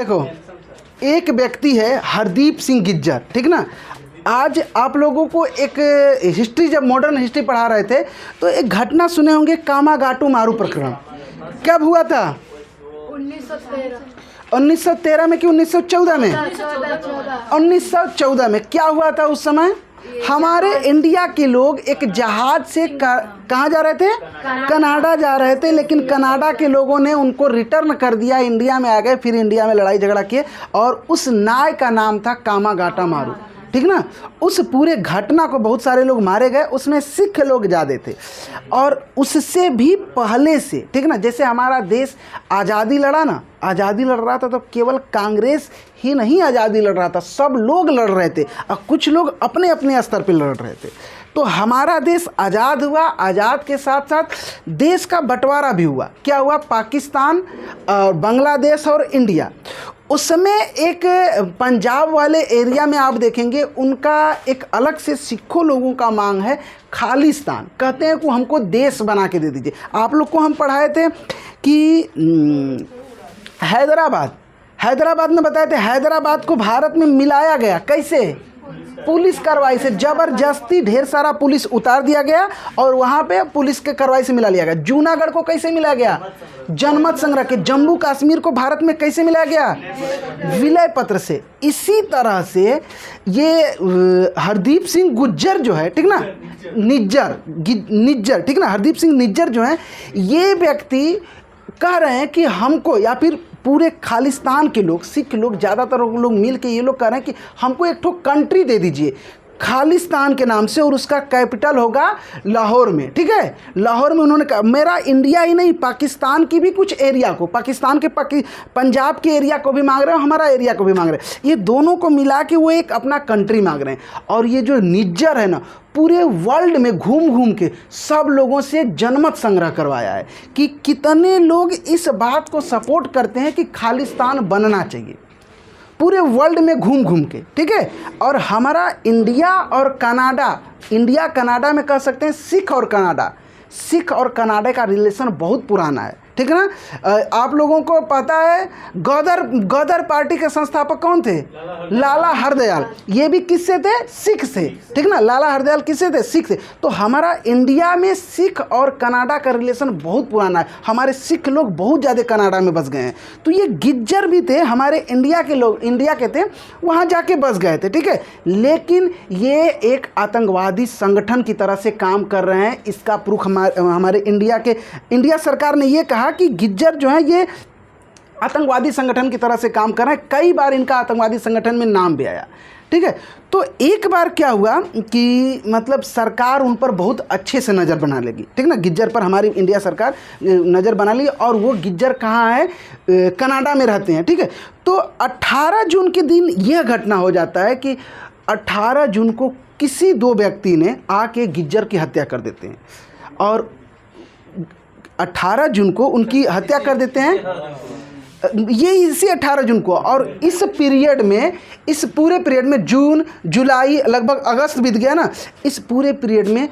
देखो, एक व्यक्ति है हरदीप सिंह गुज्जर, ठीक ना। आज आप लोगों को एक हिस्ट्री, जब मॉडर्न हिस्ट्री पढ़ा रहे थे तो एक घटना सुने होंगे, कामागाटू मारू प्रकरण। कब हुआ था? 1913 में कि 1914 में? 1914 में। क्या हुआ था उस समय? हमारे इंडिया के लोग एक जहाज से कहाँ जा रहे थे? कनाडा जा रहे थे, लेकिन कनाडा के लोगों ने उनको रिटर्न कर दिया, इंडिया में आ गए, फिर इंडिया में लड़ाई झगड़ा किए और उस नाय का नाम था कामागाटा मारू, ठीक ना। उस पूरे घटना को बहुत सारे लोग मारे गए, उसमें सिख लोग ज़्यादा थे। और उससे भी पहले से, ठीक ना, जैसे हमारा देश आज़ादी लड़ा ना, आज़ादी लड़ रहा था तो केवल कांग्रेस ही नहीं आज़ादी लड़ रहा था, सब लोग लड़ रहे थे और कुछ लोग अपने अपने स्तर पर लड़ रहे थे। तो हमारा देश आज़ाद हुआ, आज़ाद के साथ साथ देश का बंटवारा भी हुआ। क्या हुआ? पाकिस्तान और बांग्लादेश और इंडिया। उस समय एक पंजाब वाले एरिया में आप देखेंगे, उनका एक अलग से सिखों लोगों का मांग है खालिस्तान। कहते हैं कि हमको देश बना के दे दीजिए। आप लोग को हम पढ़ाए थे कि हैदराबाद में बताए थे, हैदराबाद को भारत में मिलाया गया। कैसे? पुलिस कार्रवाई से, ज़बरदस्ती ढेर सारा पुलिस उतार दिया गया और वहाँ पे पुलिस के कार्रवाई से मिला लिया गया। जूनागढ़ को कैसे मिला गया? जनमत संग्रह के। जम्मू कश्मीर को भारत में कैसे मिला गया? विलय पत्र से। इसी तरह से ये हरदीप सिंह गुज्जर जो है, ठीक ना, निज्जर, ठीक ना, हरदीप सिंह निज्जर जो है, ये व्यक्ति कह रहे हैं कि हमको, या फिर पूरे खालिस्तान के लोग, सिख लोग, ज़्यादातर लोग मिल के ये लोग कह रहे हैं कि हमको एक ठो कंट्री दे दीजिए खालिस्तान के नाम से और उसका कैपिटल होगा लाहौर में, ठीक है। लाहौर में उन्होंने कहा मेरा इंडिया ही नहीं, पाकिस्तान की भी कुछ एरिया को, पाकिस्तान के पंजाब के एरिया को भी मांग रहे हैं, हमारा एरिया को भी मांग रहे हैं, ये दोनों को मिला के वो एक अपना कंट्री मांग रहे हैं। और ये जो निज्जर है ना, पूरे वर्ल्ड में घूम घूम के सब लोगों से जनमत संग्रह करवाया है कि कितने लोग इस बात को सपोर्ट करते हैं कि खालिस्तान बनना चाहिए, पूरे वर्ल्ड में घूम घूम के, ठीक है। और हमारा इंडिया और कनाडा, इंडिया कनाडा में कह सकते हैं सिख और कनाडा का रिलेशन बहुत पुराना है, ठीक है ना। आप लोगों को पता है गदर पार्टी के संस्थापक कौन थे? लाला हरदयाल। ये भी किससे थे? सिख से, ठीक ना। लाला हरदयाल किससे थे? सिख से। तो हमारा इंडिया में सिख और कनाडा का रिलेशन बहुत पुराना है, हमारे सिख लोग बहुत ज़्यादा कनाडा में बस गए हैं। तो ये गुज्जर भी थे, हमारे इंडिया के लोग, इंडिया के थे, वहाँ जाके बस गए थे, ठीक है। लेकिन ये एक आतंकवादी संगठन की तरह से काम कर रहे हैं। इसका प्रूफ हमारे इंडिया सरकार ने ये कहा कि गुज्जर जो है ये आतंकवादी संगठन की तरह से काम कर रहे हैं। कई बार इनका आतंकवादी संगठन में नाम भी आया, ठीक है। तो एक बार क्या हुआ कि मतलब सरकार उन पर बहुत अच्छे से नज़र बना लेगी, ठीक ना। गुज्जर पर हमारी इंडिया सरकार नज़र बना ली और वो गुज्जर कहाँ है? कनाडा में रहते हैं, ठीक है। तो 18 जून के दिन यह घटना हो जाता है कि 18 जून को किसी दो व्यक्ति ने आके गुज्जर की हत्या कर देते हैं और 18 जून को उनकी हत्या कर देते हैं, ये इसी 18 जून को। और इस पीरियड में, इस पूरे पीरियड में, जून जुलाई लगभग अगस्त बीत गया ना, इस पूरे पीरियड में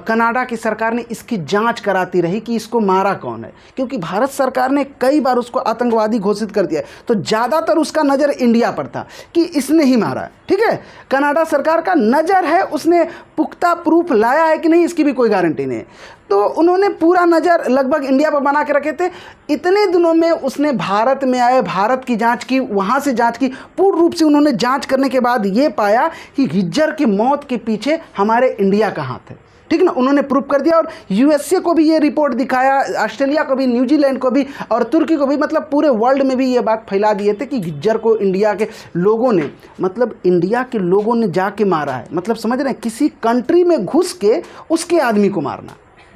कनाडा की सरकार ने इसकी जांच कराती रही कि इसको मारा कौन है, क्योंकि भारत सरकार ने कई बार उसको आतंकवादी घोषित कर दिया। तो ज़्यादातर उसका नज़र इंडिया पर था कि इसने ही मारा, ठीक है। कनाडा सरकार का नज़र है, उसने पुख्ता प्रूफ लाया है कि नहीं, इसकी भी कोई गारंटी नहीं है। तो उन्होंने पूरा नज़र लगभग इंडिया पर बना के रखे थे। इतने दिनों में उसने भारत में आए, भारत की जांच की, वहाँ से जांच की, पूर्ण रूप से उन्होंने जांच करने के बाद ये पाया कि गुज्जर की मौत के पीछे हमारे इंडिया का हाथ है, ठीक ना। उन्होंने प्रूफ कर दिया और यूएसए को भी ये रिपोर्ट दिखाया, ऑस्ट्रेलिया को भी, न्यूजीलैंड को भी और तुर्की को भी, मतलब पूरे वर्ल्ड में भी ये बात फैला दिए थे कि गुज्जर को इंडिया के लोगों ने, मतलब इंडिया के लोगों ने जाके मारा है। मतलब समझ रहे हैं, किसी कंट्री में घुस के उसके आदमी को मारना,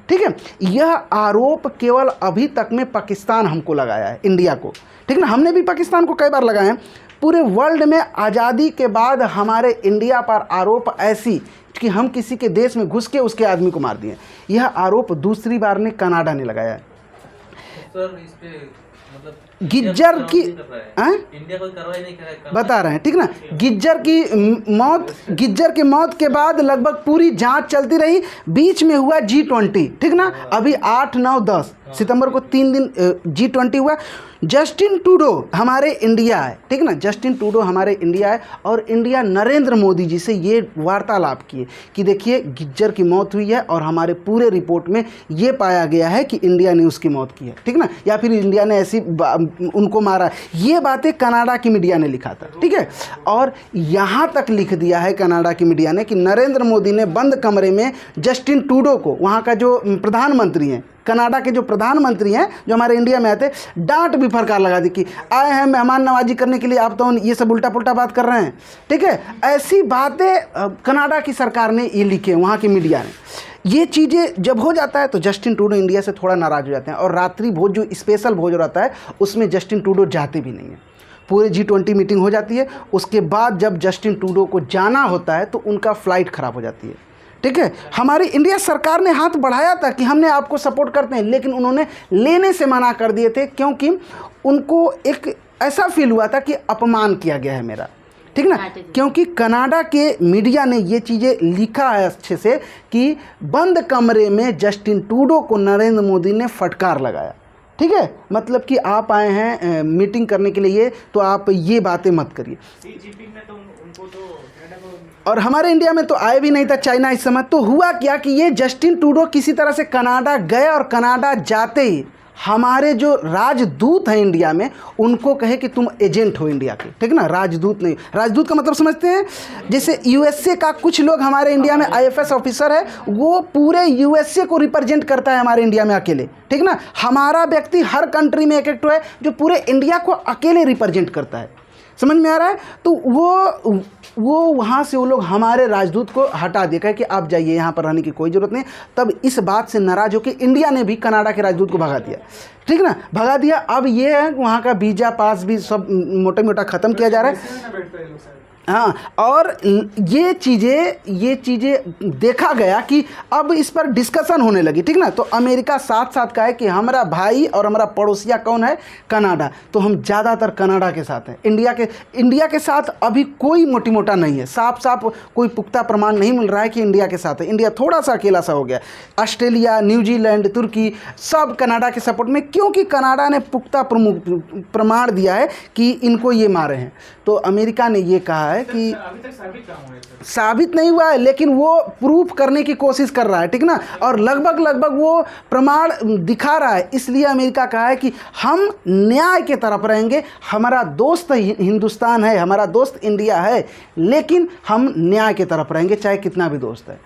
ठीक है। यह आरोप केवल अभी तक में पाकिस्तान हमको लगाया है, इंडिया को, ठीक ना। हमने भी पाकिस्तान को कई बार लगाए हैं। पूरे वर्ल्ड में आज़ादी के बाद हमारे इंडिया पर आरोप ऐसी कि हम किसी के देश में घुस के उसके आदमी को मार दिए, यह आरोप दूसरी बार ने कनाडा ने लगाया है। सर इस पे मतलब गिज्जर की इंडिया कोई कार्रवाई नहीं कर बता रहे हैं, ठीक ना। गिज्जर की मौत के बाद लगभग पूरी जांच चलती रही। बीच में हुआ G20, ठीक ना। अभी 8, 9, 10 सितंबर को 3 दिन G20 हुआ। जस्टिन ट्रूडो हमारे इंडिया है, ठीक ना। जस्टिन ट्रूडो हमारे इंडिया है और इंडिया नरेंद्र मोदी जी से ये वार्तालाप किए कि देखिए गिज्जर की मौत हुई है और हमारे पूरे रिपोर्ट में ये पाया गया है कि इंडिया ने उसकी मौत की है, ठीक ना, या फिर इंडिया ने ऐसी उनको मारा। ये बातें कनाडा की मीडिया ने लिखा था, ठीक है। और यहाँ तक लिख दिया है कनाडा की मीडिया ने कि नरेंद्र मोदी ने बंद कमरे में जस्टिन ट्रूडो को, वहाँ का जो प्रधानमंत्री हैं, कनाडा के जो प्रधानमंत्री हैं जो हमारे इंडिया में आते, डांट भी फटकार लगा दी कि आए हैं मेहमान नवाजी करने के लिए, आप तो ये सब उल्टा पुल्टा बात कर रहे हैं, ठीक है। ऐसी बातें कनाडा की सरकार ने ये लिखे, वहाँ की मीडिया ने। ये चीज़ें जब हो जाता है तो जस्टिन ट्रूडो इंडिया से थोड़ा नाराज़ हो जाते हैं और रात्रि भोज जो स्पेशल भोज रहता है उसमें जस्टिन ट्रूडो जाते भी नहीं हैं। पूरे G20 मीटिंग हो जाती है, उसके बाद जब जस्टिन ट्रूडो को जाना होता है तो उनका फ़्लाइट ख़राब हो जाती है, ठीक है। हमारी इंडिया सरकार ने हाथ बढ़ाया था कि हमने आपको सपोर्ट करते हैं, लेकिन उन्होंने लेने से मना कर दिए थे क्योंकि उनको एक ऐसा फील हुआ था कि अपमान किया गया है मेरा, ठीक ना। क्योंकि कनाडा के मीडिया ने ये चीज़ें लिखा है अच्छे से कि बंद कमरे में जस्टिन ट्रूडो को नरेंद्र मोदी ने फटकार लगाया, ठीक है। मतलब कि आप आए हैं मीटिंग करने के लिए, तो आप ये बातें मत करिए। और हमारे इंडिया में तो आए भी नहीं था चाइना इस समय। तो हुआ क्या कि ये जस्टिन ट्रूडो किसी तरह से कनाडा गए और कनाडा जाते ही हमारे जो राजदूत हैं इंडिया में उनको कहे कि तुम एजेंट हो इंडिया के, ठीक ना। राजदूत नहीं, राजदूत का मतलब समझते हैं, जैसे यूएसए का कुछ लोग हमारे इंडिया में IFS ऑफिसर है, वो पूरे यूएसए को रिप्रेजेंट करता है हमारे इंडिया में अकेले, ठीक ना। हमारा व्यक्ति हर कंट्री में एक है जो पूरे इंडिया को अकेले रिप्रेजेंट करता है, समझ में आ रहा है। तो वो वहाँ से वो लोग हमारे राजदूत को हटा दिया, कहे कि आप जाइए, यहाँ पर रहने की कोई ज़रूरत नहीं। तब इस बात से नाराज़ होकर इंडिया ने भी कनाडा के राजदूत को भगा दिया, ठीक ना, भगा दिया। अब ये है वहाँ का वीज़ा पास भी सब मोटा मोटा ख़त्म किया जा रहा है। हाँ, और ये चीज़ें देखा गया कि अब इस पर डिस्कशन होने लगी, ठीक ना। तो अमेरिका साथ साथ कहा है कि हमारा भाई और हमारा पड़ोसिया कौन है, कनाडा, तो हम ज़्यादातर कनाडा के साथ हैं। इंडिया के साथ अभी कोई मोटी मोटा नहीं है, साफ कोई पुख्ता प्रमाण नहीं मिल रहा है कि इंडिया के साथ है। इंडिया थोड़ा सा अकेला सा हो गया। ऑस्ट्रेलिया, न्यूजीलैंड, तुर्की सब कनाडा के सपोर्ट में, क्योंकि कनाडा ने पुख्ता प्रमाण दिया है कि इनको ये मारे हैं। तो अमेरिका ने ये कहा है कि अभी तक साबित नहीं हुआ है, लेकिन वो प्रूफ करने की कोशिश कर रहा है, ठीक ना। और लगभग वो प्रमाण दिखा रहा है। इसलिए अमेरिका कहा है कि हम न्याय के तरफ रहेंगे, हमारा दोस्त हिंदुस्तान है, हमारा दोस्त इंडिया है, लेकिन हम न्याय के तरफ रहेंगे चाहे कितना भी दोस्त है।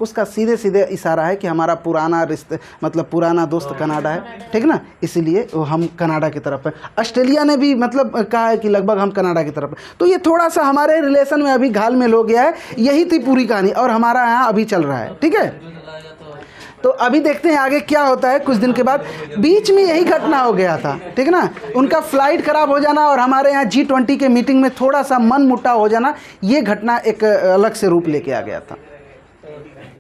उसका सीधे सीधे इशारा है कि हमारा पुराना रिश्ते, मतलब पुराना दोस्त कनाडा है, ठीक ना, इसलिए हम कनाडा की तरफ है। ऑस्ट्रेलिया ने भी मतलब कहा है कि लगभग हम कनाडा की तरफ है। तो ये थोड़ा सा हमारे रिलेशन में अभी घालमेल हो गया है। यही थी पूरी कहानी और हमारा यहाँ अभी चल रहा है, ठीक है। तो अभी देखते हैं आगे क्या होता है। कुछ दिन के बाद बीच में यही घटना हो गया था, ठीक ना, उनका फ्लाइट खराब हो जाना और हमारे यहाँ G20 के मीटिंग में थोड़ा सा मन मुटाव हो जाना, ये घटना एक अलग से रूप लेके आ गया था।